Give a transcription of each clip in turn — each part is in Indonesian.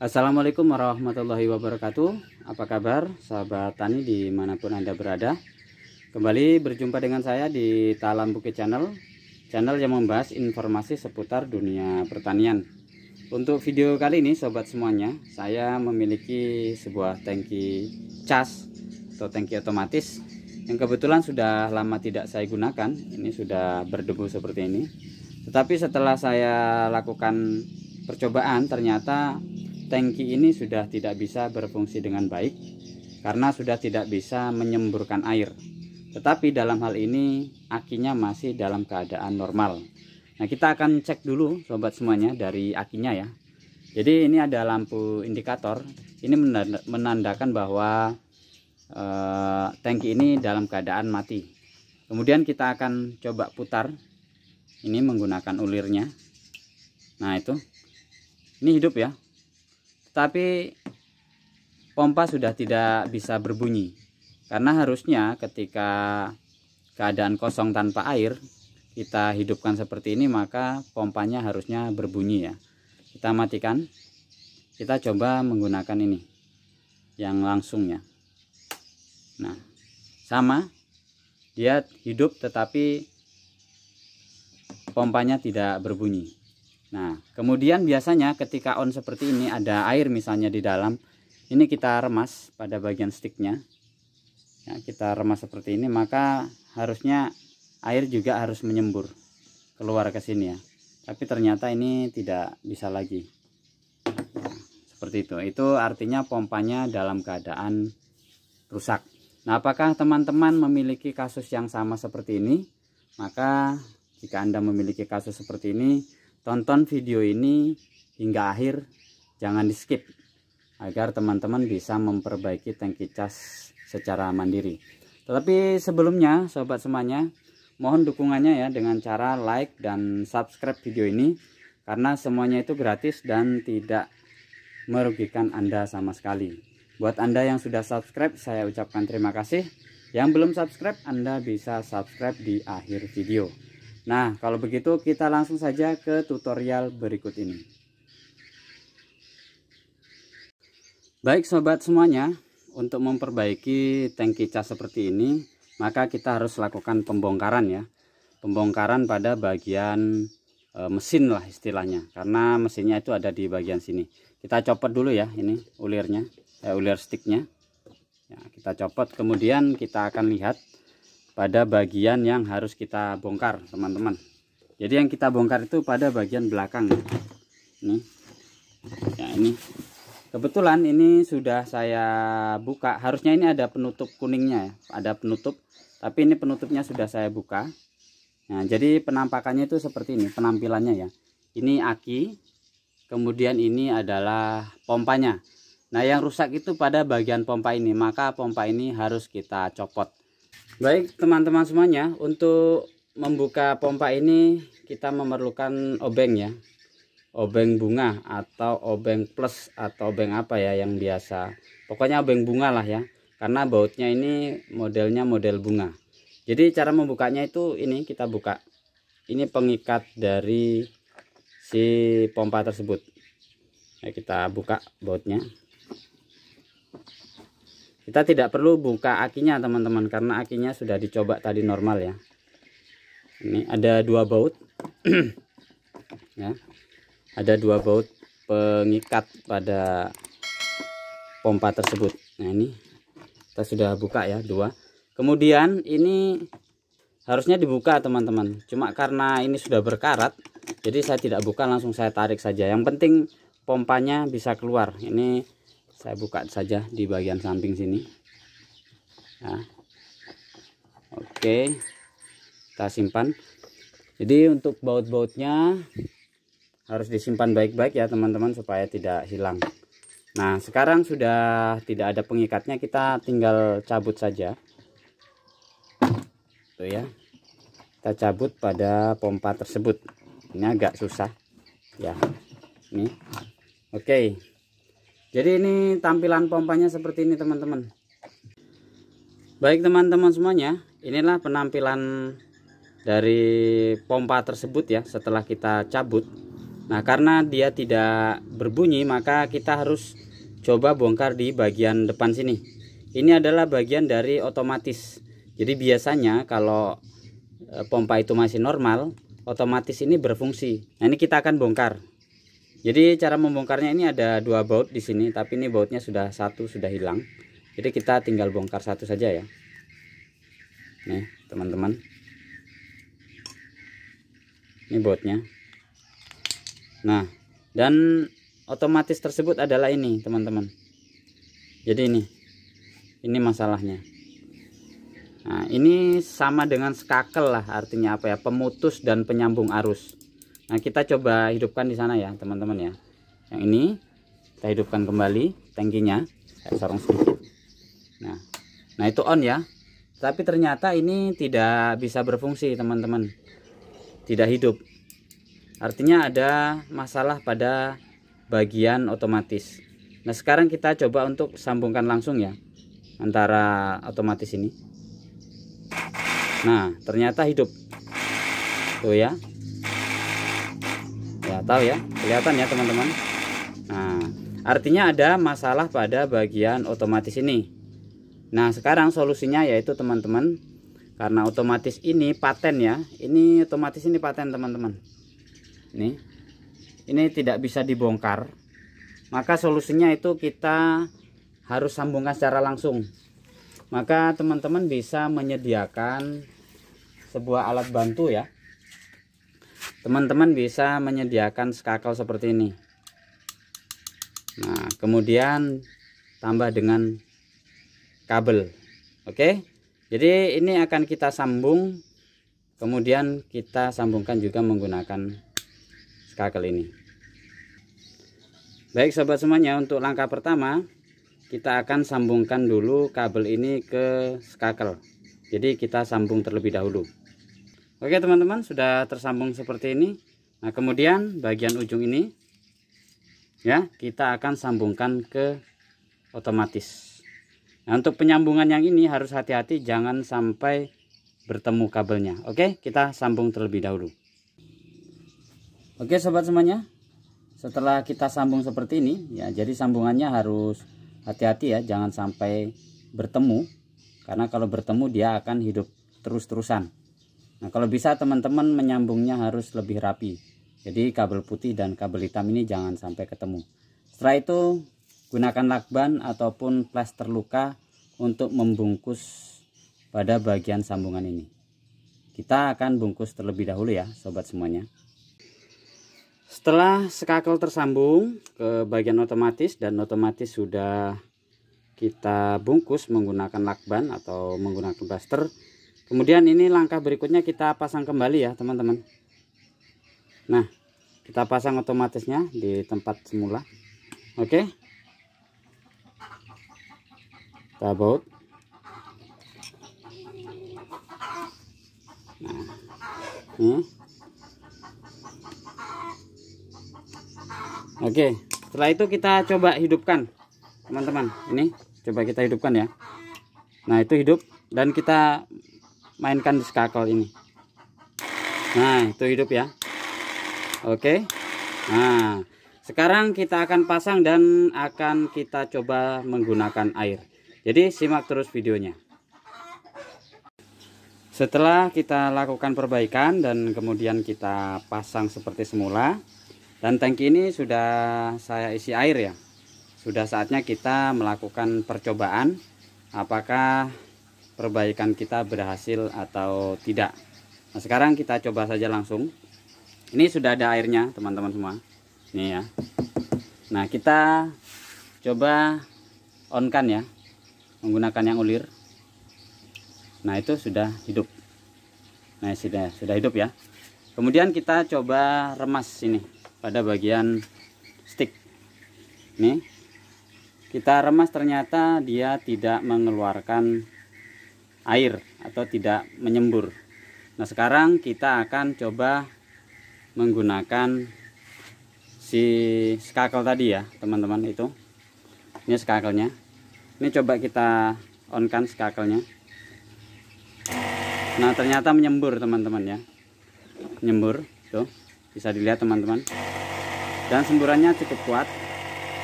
Assalamualaikum warahmatullahi wabarakatuh. Apa kabar sahabat tani dimanapun Anda berada? Kembali berjumpa dengan saya di Talam Bukit Channel yang membahas informasi seputar dunia pertanian. Untuk video kali ini sobat semuanya, saya memiliki sebuah tangki cas atau tangki otomatis yang kebetulan sudah lama tidak saya gunakan. Ini sudah berdebu seperti ini. Tetapi setelah saya lakukan percobaan, ternyata tangki ini sudah tidak bisa berfungsi dengan baik karena sudah tidak bisa menyemburkan air. Tetapi dalam hal ini akinya masih dalam keadaan normal. Nah, kita akan cek dulu sobat semuanya dari akinya ya. Jadi ini ada lampu indikator. Ini menandakan bahwa tangki ini dalam keadaan mati. Kemudian kita akan coba putar. Ini menggunakan ulirnya. Nah, itu. Ini hidup ya. Tapi pompa sudah tidak bisa berbunyi. Karena harusnya ketika keadaan kosong tanpa air kita hidupkan seperti ini, maka pompanya harusnya berbunyi ya. Kita matikan. Kita coba menggunakan ini yang langsung ya. Nah, sama, dia hidup tetapi pompanya tidak berbunyi. Nah, kemudian biasanya ketika on seperti ini ada air misalnya di dalam, ini kita remas pada bagian sticknya ya, kita remas seperti ini, maka harusnya air juga harus menyembur keluar ke sini ya. Tapi ternyata ini tidak bisa lagi. Nah, seperti itu artinya pompanya dalam keadaan rusak. Nah, apakah teman-teman memiliki kasus yang sama seperti ini? Maka jika Anda memiliki kasus seperti ini, tonton video ini hingga akhir, jangan di skip, agar teman-teman bisa memperbaiki tangki cas secara mandiri. Tetapi sebelumnya sobat semuanya, mohon dukungannya ya dengan cara like dan subscribe video ini, karena semuanya itu gratis dan tidak merugikan Anda sama sekali. Buat Anda yang sudah subscribe, saya ucapkan terima kasih. Yang belum subscribe, Anda bisa subscribe di akhir video. Nah, kalau begitu kita langsung saja ke tutorial berikut ini. Baik sobat semuanya, untuk memperbaiki tangki cas seperti ini, maka kita harus lakukan pembongkaran ya. Pembongkaran pada bagian mesin lah istilahnya, karena mesinnya itu ada di bagian sini. Kita copot dulu ya, ini ulirnya, ulir sticknya ya, kita copot. Kemudian kita akan lihat pada bagian yang harus kita bongkar teman-teman. Jadi yang kita bongkar itu pada bagian belakang ini ya. Ini kebetulan ini sudah saya buka, harusnya ini ada penutup kuningnya ya, ada penutup, tapi ini penutupnya sudah saya buka. Nah, jadi penampakannya itu seperti ini penampilannya ya. Ini aki, kemudian ini adalah pompanya. Nah, yang rusak itu pada bagian pompa ini, maka pompa ini harus kita copot. Baik teman-teman semuanya, untuk membuka pompa ini kita memerlukan obeng ya, obeng bunga atau obeng plus atau obeng apa ya yang biasa, pokoknya obeng bunga lah ya, karena bautnya ini modelnya model bunga. Jadi cara membukanya itu ini, kita buka ini pengikat dari si pompa tersebut ya, kita buka bautnya. Kita tidak perlu buka akinya teman-teman, karena akinya sudah dicoba tadi normal ya. Ini ada dua baut ya, ada dua baut pengikat pada pompa tersebut. Nah, ini kita sudah buka ya, dua. Kemudian ini harusnya dibuka teman-teman, cuma karena ini sudah berkarat, jadi saya tidak buka, langsung saya tarik saja. Yang penting pompanya bisa keluar. Ini saya buka saja di bagian samping sini nah, oke, kita simpan. Jadi untuk baut-bautnya harus disimpan baik-baik ya teman-teman, supaya tidak hilang. Nah, sekarang sudah tidak ada pengikatnya, kita tinggal cabut saja tuh ya. Kita cabut pada pompa tersebut. Ini agak susah ya, ini oke. Jadi ini tampilan pompanya seperti ini teman-teman. Baik teman-teman semuanya, inilah penampilan dari pompa tersebut ya setelah kita cabut. Nah, karena dia tidak berbunyi, maka kita harus coba bongkar di bagian depan sini. Ini adalah bagian dari otomatis. Jadi biasanya kalau pompa itu masih normal, otomatis ini berfungsi. Nah, ini kita akan bongkar. Jadi cara membongkarnya ini ada 2 baut di sini, tapi ini bautnya sudah hilang. Jadi kita tinggal bongkar satu saja ya. Nih, teman-teman. Ini bautnya. Nah, dan otomatis tersebut adalah ini, teman-teman. Jadi ini masalahnya. Nah, ini sama dengan skakel lah, artinya apa ya? Pemutus dan penyambung arus. Nah, kita coba hidupkan di sana ya, teman-teman ya. Yang ini kita hidupkan kembali tangkinya, saya sorong sedikit. Nah, itu on ya. Tapi ternyata ini tidak bisa berfungsi, teman-teman. Tidak hidup. Artinya ada masalah pada bagian otomatis. Nah, sekarang kita coba untuk sambungkan langsung ya antara otomatis ini. Nah, ternyata hidup. Tuh ya. Ya, tahu ya. Kelihatan ya, teman-teman. Nah, artinya ada masalah pada bagian otomatis ini. Nah, sekarang solusinya yaitu teman-teman, karena otomatis ini paten ya. Ini otomatis ini paten, teman-teman. Ini tidak bisa dibongkar. Maka solusinya itu kita harus sambungkan secara langsung. Maka teman-teman bisa menyediakan sebuah alat bantu ya. Teman-teman bisa menyediakan skakel seperti ini. Nah, kemudian tambah dengan kabel. Oke. Jadi ini akan kita sambung. Kemudian kita sambungkan juga menggunakan skakel ini. Baik sobat semuanya, untuk langkah pertama kita akan sambungkan dulu kabel ini ke skakel. Jadi kita sambung terlebih dahulu. Oke teman-teman, sudah tersambung seperti ini. Nah, kemudian bagian ujung ini ya kita akan sambungkan ke otomatis. Nah, untuk penyambungan yang ini harus hati-hati, jangan sampai bertemu kabelnya. Oke, kita sambung terlebih dahulu. Oke sobat semuanya, setelah kita sambung seperti ini ya, jadi sambungannya harus hati-hati ya, jangan sampai bertemu, karena kalau bertemu dia akan hidup terus-terusan. Nah, kalau bisa teman-teman menyambungnya harus lebih rapi. Jadi kabel putih dan kabel hitam ini jangan sampai ketemu. Setelah itu gunakan lakban ataupun plester luka untuk membungkus pada bagian sambungan ini. Kita akan bungkus terlebih dahulu ya sobat semuanya. Setelah skakel tersambung ke bagian otomatis dan otomatis sudah kita bungkus menggunakan lakban atau menggunakan plester, kemudian ini langkah berikutnya kita pasang kembali ya teman-teman. Nah, kita pasang otomatisnya di tempat semula. Oke, kita baut. Nah, ini. Oke, setelah itu kita coba hidupkan teman-teman. Ini coba kita hidupkan ya. Nah, itu hidup dan kita mainkan di skakel ini. Nah, itu hidup ya. Oke. Nah, sekarang kita akan pasang dan akan kita coba menggunakan air. Jadi simak terus videonya. Setelah kita lakukan perbaikan dan kemudian kita pasang seperti semula, dan tangki ini sudah saya isi air ya. Sudah saatnya kita melakukan percobaan apakah perbaikan kita berhasil atau tidak. Nah, sekarang kita coba saja langsung. Ini sudah ada airnya teman-teman semua. Ini ya. Nah, kita coba on-kan ya, menggunakan yang ulir. Nah, itu sudah hidup. Nah, sudah hidup ya. Kemudian kita coba remas ini pada bagian stick. Nih, kita remas, ternyata dia tidak mengeluarkan air atau tidak menyembur. Nah, sekarang kita akan coba menggunakan si skakel tadi ya teman-teman. Itu ini skakelnya. Ini coba kita on-kan skakelnya. Nah, ternyata menyembur teman-teman ya, menyembur tuh, bisa dilihat teman-teman. dan semburannya cukup kuat.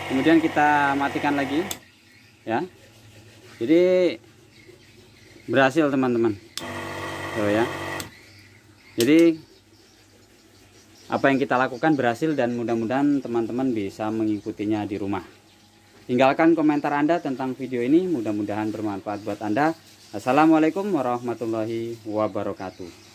Kemudian kita matikan lagi ya. Jadi berhasil teman-teman. Tuh ya. Jadi apa yang kita lakukan berhasil dan mudah-mudahan teman-teman bisa mengikutinya di rumah. Tinggalkan komentar Anda tentang video ini, mudah-mudahan bermanfaat buat Anda. Assalamualaikum warahmatullahi wabarakatuh.